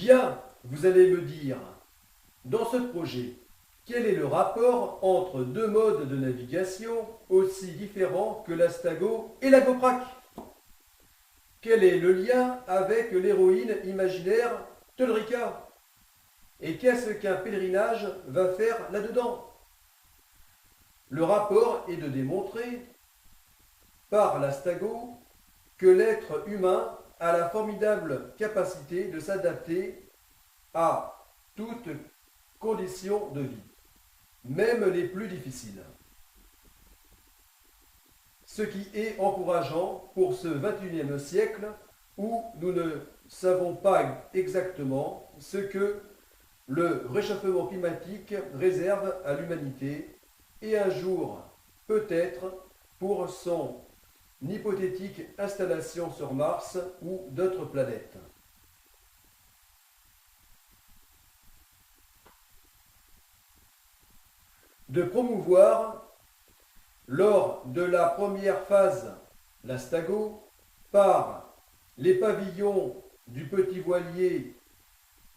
Bien, vous allez me dire, dans ce projet, quel est le rapport entre deux modes de navigation aussi différents que l'Astago et la Goprac? Quel est le lien avec l'héroïne imaginaire Todrika? Et qu'est-ce qu'un pèlerinage va faire là-dedans? Le rapport est de démontrer, par l'Astago, que l'être humain a la formidable capacité de s'adapter à toutes conditions de vie, même les plus difficiles. Ce qui est encourageant pour ce XXIe siècle où nous ne savons pas exactement ce que le réchauffement climatique réserve à l'humanité et un jour, peut-être, pour son hypothétique installation sur Mars ou d'autres planètes. De promouvoir, lors de la première phase, l'Astago, par les pavillons du petit voilier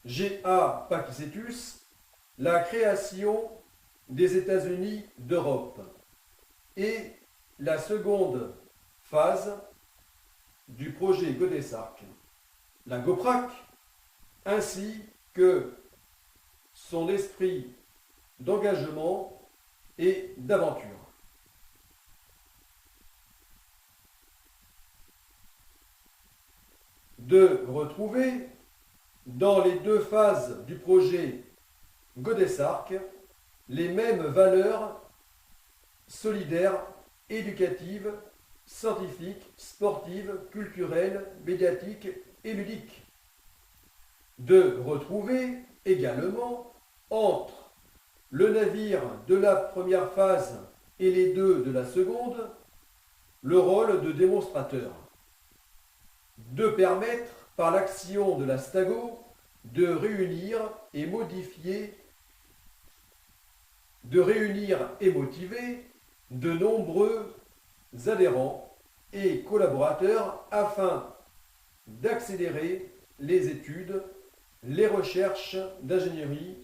G.A. Pakicetus, la création des États-Unis d'Europe et la seconde phase du projet Godesarc, la Goprac, ainsi que son esprit d'engagement et d'aventure. De retrouver dans les deux phases du projet Godesarc les mêmes valeurs solidaires, éducatives, scientifiques, sportives, culturelles, médiatiques et ludiques. De retrouver également entre le navire de la première phase et les deux de la seconde le rôle de démonstrateur. De permettre, par l'action de l'Astago, de réunir et motiver de nombreux adhérents et collaborateurs afin d'accélérer les études, les recherches d'ingénierie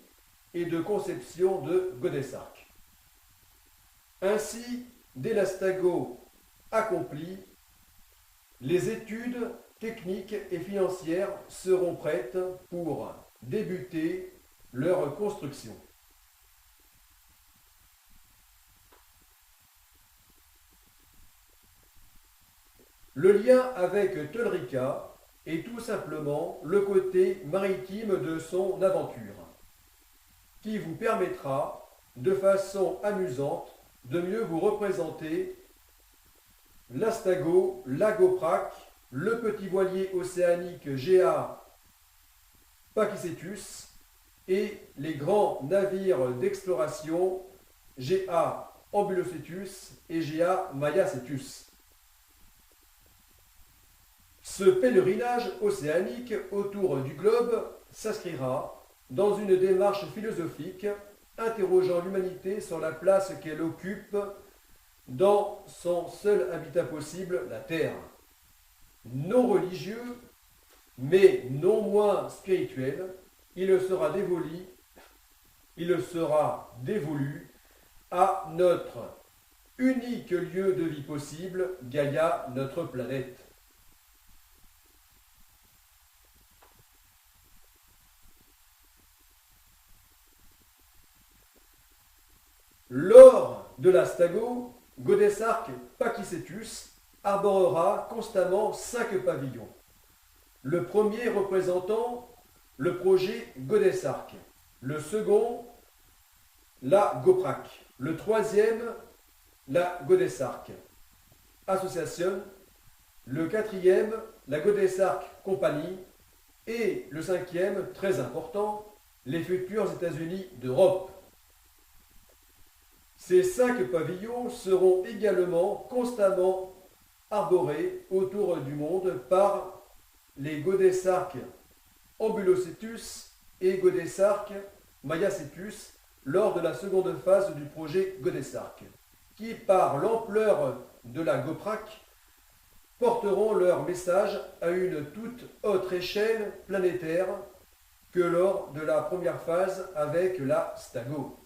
et de conception de Godesarc. Ainsi, dès l'Astago accompli, les études techniques et financières seront prêtes pour débuter leur construction. Le lien avec Todrika est tout simplement le côté maritime de son aventure, qui vous permettra, de façon amusante, de mieux vous représenter l'Astago, la Goprac, le petit voilier océanique G.A. Pakicetus et les grands navires d'exploration G.A. Ambulocetus et G.A. Mayacetus. Ce pèlerinage océanique autour du globe s'inscrira dans une démarche philosophique interrogeant l'humanité sur la place qu'elle occupe dans son seul habitat possible, la Terre. Non religieux, mais non moins spirituel, il sera dévolu à notre unique lieu de vie possible, Gaïa, notre planète. Lors de l'Astago, Godesarc Pakicetus arborera constamment 5 pavillons. Le premier représentant le projet Godesarc, le second la Goprac, le troisième la Godesarc Association, le quatrième la Godesarc Company et le cinquième, très important, les futurs États-Unis d'Europe. Ces 5 pavillons seront également constamment arborés autour du monde par les Godesarc Ambulocetus et Godesarc Mayacetus lors de la seconde phase du projet Godesarc, qui, par l'ampleur de la Goprac, porteront leur message à une toute autre échelle planétaire que lors de la première phase avec la Stago.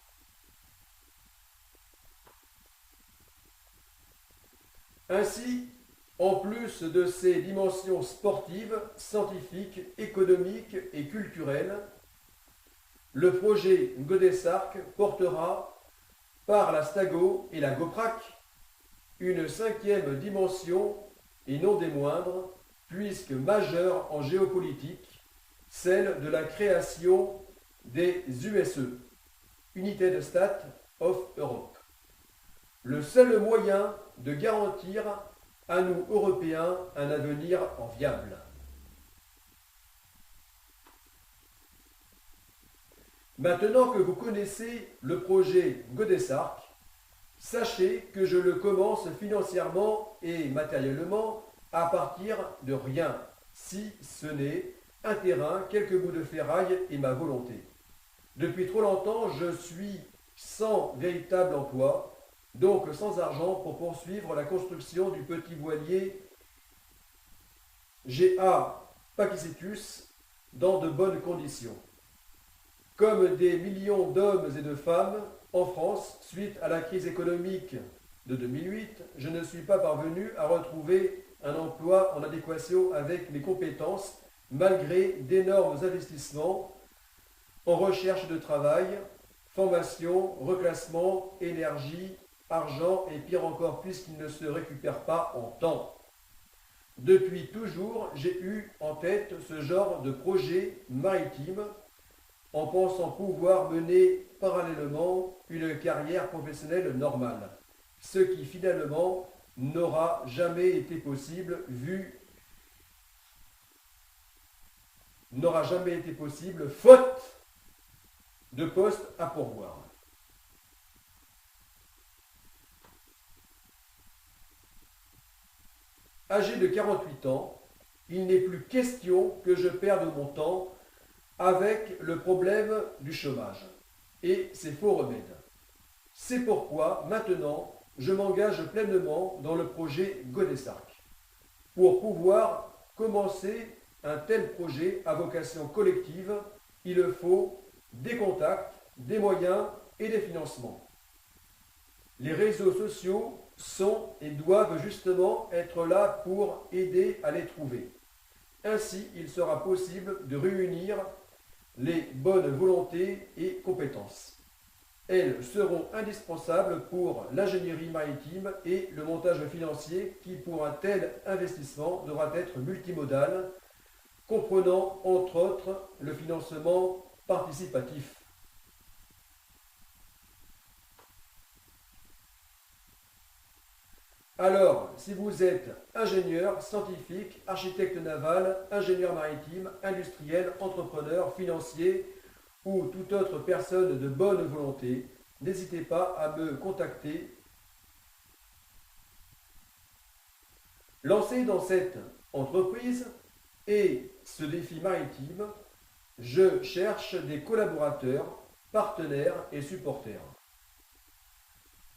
Ainsi, en plus de ses dimensions sportives, scientifiques, économiques et culturelles, le projet Godesarc portera, par la Stago et la GOPRAC, une cinquième dimension, et non des moindres, puisque majeure en géopolitique, celle de la création des USE, United States of Europe. Le seul moyen de garantir à nous, Européens, un avenir enviable. Maintenant que vous connaissez le projet Godesarc, sachez que je le commence financièrement et matériellement à partir de rien, si ce n'est un terrain, quelques bouts de ferraille et ma volonté. Depuis trop longtemps, je suis sans véritable emploi, donc sans argent pour poursuivre la construction du petit voilier GA Pakicetus dans de bonnes conditions. Comme des millions d'hommes et de femmes en France, suite à la crise économique de 2008, je ne suis pas parvenu à retrouver un emploi en adéquation avec mes compétences, malgré d'énormes investissements en recherche de travail, formation, reclassement, énergie, argent et pire encore puisqu'il ne se récupère pas en temps. Depuis toujours, j'ai eu en tête ce genre de projet maritime en pensant pouvoir mener parallèlement une carrière professionnelle normale, ce qui finalement n'aura jamais été possible faute de poste à pourvoir. Âgé de 48 ans, il n'est plus question que je perde mon temps avec le problème du chômage et ses faux remèdes. C'est pourquoi, maintenant, je m'engage pleinement dans le projet Godesarc. Pour pouvoir commencer un tel projet à vocation collective, il faut des contacts, des moyens et des financements. Les réseaux sociaux sont et doivent justement être là pour aider à les trouver. Ainsi, il sera possible de réunir les bonnes volontés et compétences. Elles seront indispensables pour l'ingénierie maritime et le montage financier qui, pour un tel investissement, devra être multimodal, comprenant entre autres le financement participatif. Alors, si vous êtes ingénieur, scientifique, architecte naval, ingénieur maritime, industriel, entrepreneur, financier ou toute autre personne de bonne volonté, n'hésitez pas à me contacter. Lancé dans cette entreprise et ce défi maritime, je cherche des collaborateurs, partenaires et supporters.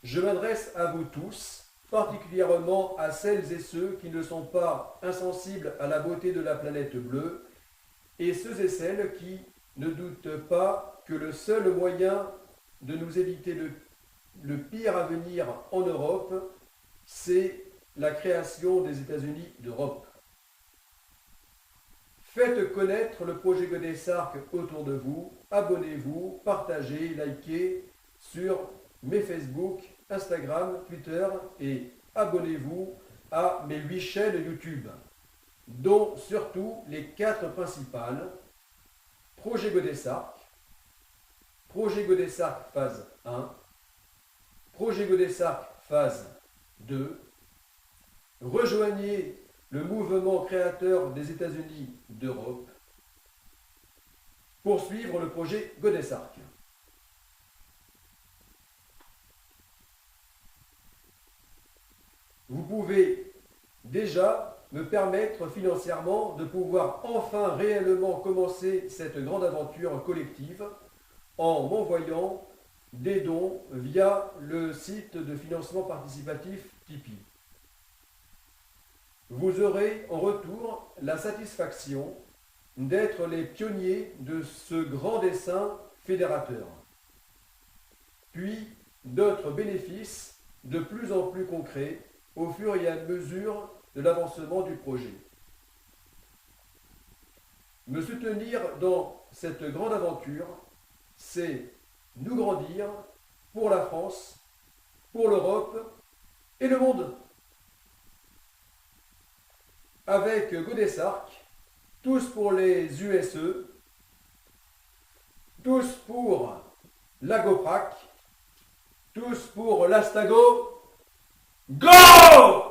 Je m'adresse à vous tous, particulièrement à celles et ceux qui ne sont pas insensibles à la beauté de la planète bleue, et ceux et celles qui ne doutent pas que le seul moyen de nous éviter le pire à venir en Europe, c'est la création des États-Unis d'Europe. Faites connaître le projet Godesarc autour de vous, abonnez-vous, partagez, likez sur mes Facebook, Instagram, Twitter et abonnez-vous à mes 8 chaînes YouTube, dont surtout les 4 principales: Projet Godesarc, Projet Godesarc phase 1, Projet Godesarc phase 2, rejoignez le mouvement créateur des États-Unis d'Europe, poursuivre le projet Godesarc. Vous pouvez déjà me permettre financièrement de pouvoir enfin réellement commencer cette grande aventure collective en m'envoyant des dons via le site de financement participatif Tipeee. Vous aurez en retour la satisfaction d'être les pionniers de ce grand dessein fédérateur. Puis d'autres bénéfices de plus en plus concrets au fur et à mesure de l'avancement du projet. Me soutenir dans cette grande aventure, c'est nous grandir pour la France, pour l'Europe et le monde. Avec Godesarc, tous pour les USE, tous pour l'Agoprac, tous pour l'Astago. Go!